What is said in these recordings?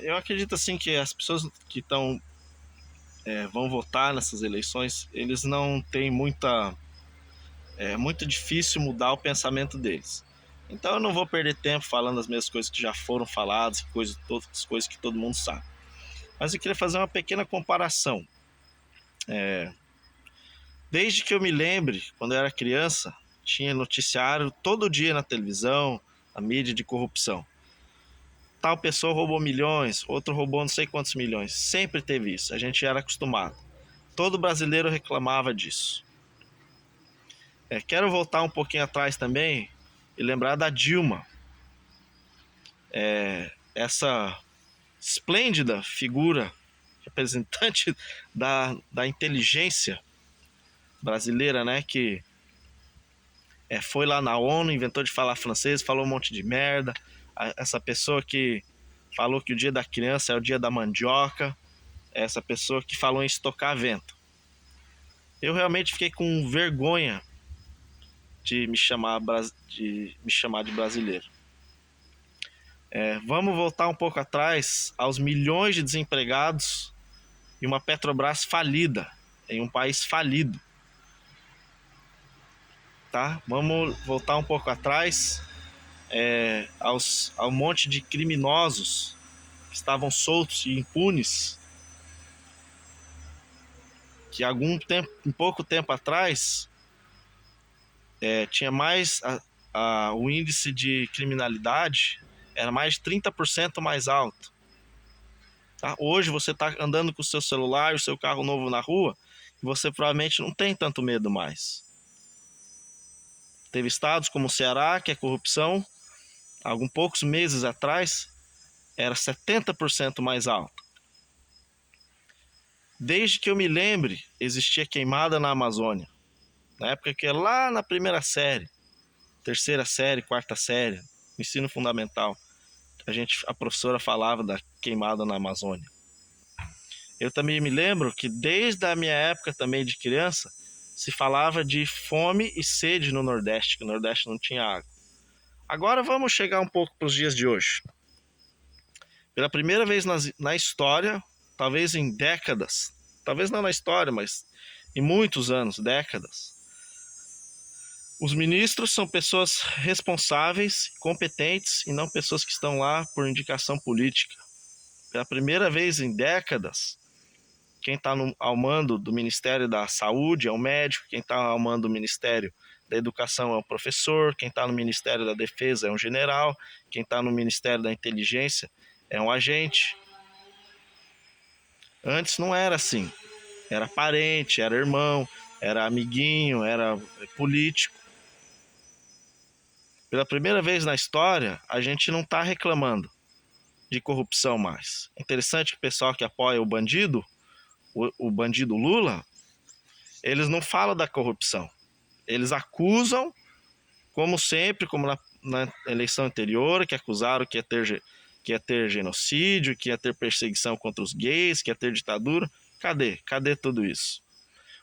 Eu acredito assim que as pessoas que vão votar nessas eleições, eles não têm é muito difícil mudar o pensamento deles. Então eu não vou perder tempo falando as mesmas coisas que já foram faladas, todas as coisas que todo mundo sabe. Mas eu queria fazer uma pequena comparação. Desde que eu me lembre, quando eu era criança, tinha noticiário todo dia na televisão, a mídia de corrupção. Tal pessoa roubou milhões, outro roubou não sei quantos milhões. Sempre teve isso, a gente era acostumado. Todo brasileiro reclamava disso. Quero voltar um pouquinho atrás também e lembrar da Dilma. Essa esplêndida figura, representante da inteligência brasileira, né? Que foi lá na ONU, inventou de falar francês, falou um monte de merda. Essa pessoa que falou que o dia da criança é o dia da mandioca. Essa pessoa que falou em estocar vento. Eu realmente fiquei com vergonha de me chamar de brasileiro. Vamos voltar um pouco atrás aos milhões de desempregados e uma Petrobras falida, em um país falido. Tá? Vamos voltar um pouco atrás ao monte de criminosos que estavam soltos e impunes, que em pouco tempo atrás tinha mais o índice de criminalidade era mais de 30% mais alto. Tá? Hoje você está andando com o seu celular, o seu carro novo na rua, e você provavelmente não tem tanto medo mais. Teve estados como o Ceará, que a corrupção, alguns poucos meses atrás, era 70% mais alto. Desde que eu me lembre, existia queimada na Amazônia. Na época que lá na primeira série, terceira série, quarta série, ensino fundamental, a professora falava da queimada na Amazônia. Eu também me lembro que desde a minha época também de criança, se falava de fome e sede no Nordeste, que o Nordeste não tinha água. Agora vamos chegar um pouco para os dias de hoje. Pela primeira vez na história, talvez em décadas, talvez não na história, mas em muitos anos, décadas, os ministros são pessoas responsáveis, competentes e não pessoas que estão lá por indicação política. Pela primeira vez em décadas, quem está ao mando do Ministério da Saúde é o médico, quem está ao mando do Ministério da Educação é o professor, quem está no Ministério da Defesa é um general, quem está no Ministério da Inteligência é um agente. Antes não era assim. Era parente, era irmão, era amiguinho, era político. Pela primeira vez na história, a gente não está reclamando de corrupção mais. É interessante que o pessoal que apoia o bandido Lula, eles não falam da corrupção. Eles acusam, como sempre, como na eleição anterior, que acusaram que ia ter genocídio, que ia ter perseguição contra os gays, que ia ter ditadura. Cadê tudo isso?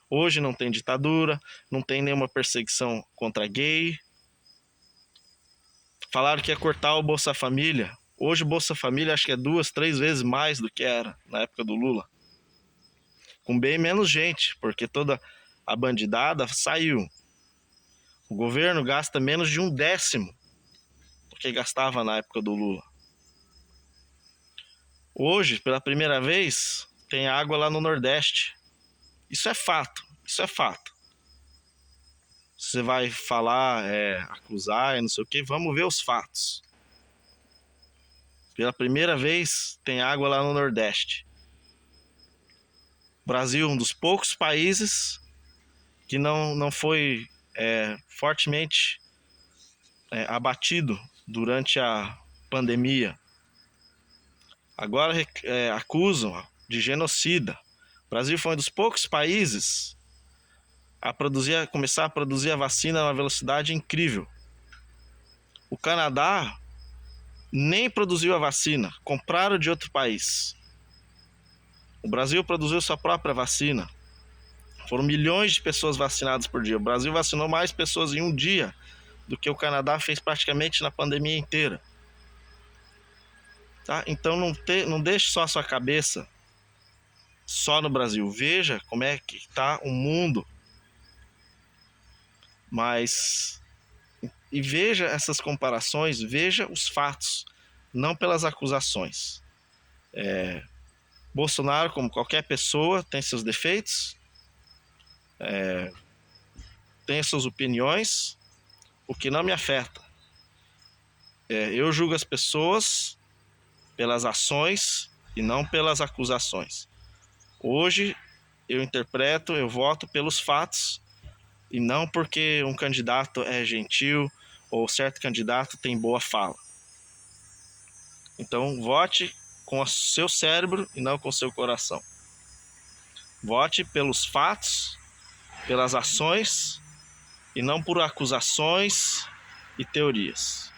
Hoje não tem ditadura, não tem nenhuma perseguição contra gay. Falaram que ia cortar o Bolsa Família. Hoje o Bolsa Família acho que é 2, 3 vezes mais do que era na época do Lula. Com bem menos gente, porque toda a bandidada saiu. O governo gasta menos de 1/10 do que gastava na época do Lula. Hoje, pela primeira vez, tem água lá no Nordeste. Isso é fato, isso é fato. Você vai falar, acusar, não sei o que, vamos ver os fatos. Pela primeira vez, tem água lá no Nordeste. O Brasil é um dos poucos países que não foi fortemente abatido durante a pandemia. Agora acusam de genocida. O Brasil foi um dos poucos países a começar a produzir a vacina a uma velocidade incrível. O Canadá nem produziu a vacina, compraram de outro país. O Brasil produziu sua própria vacina. Foram milhões de pessoas vacinadas por dia. O Brasil vacinou mais pessoas em um dia do que o Canadá fez praticamente na pandemia inteira. tá? Então não deixe só a sua cabeça só no Brasil. Veja como é que está o mundo, mas e veja essas comparações, veja os fatos, não pelas acusações. Bolsonaro, como qualquer pessoa, tem seus defeitos, tem suas opiniões, o que não me afeta. Eu julgo as pessoas pelas ações e não pelas acusações. Hoje eu voto pelos fatos e não porque um candidato é gentil ou certo candidato tem boa fala. Então vote com o seu cérebro e não com o seu coração. Vote pelos fatos, pelas ações e não por acusações e teorias.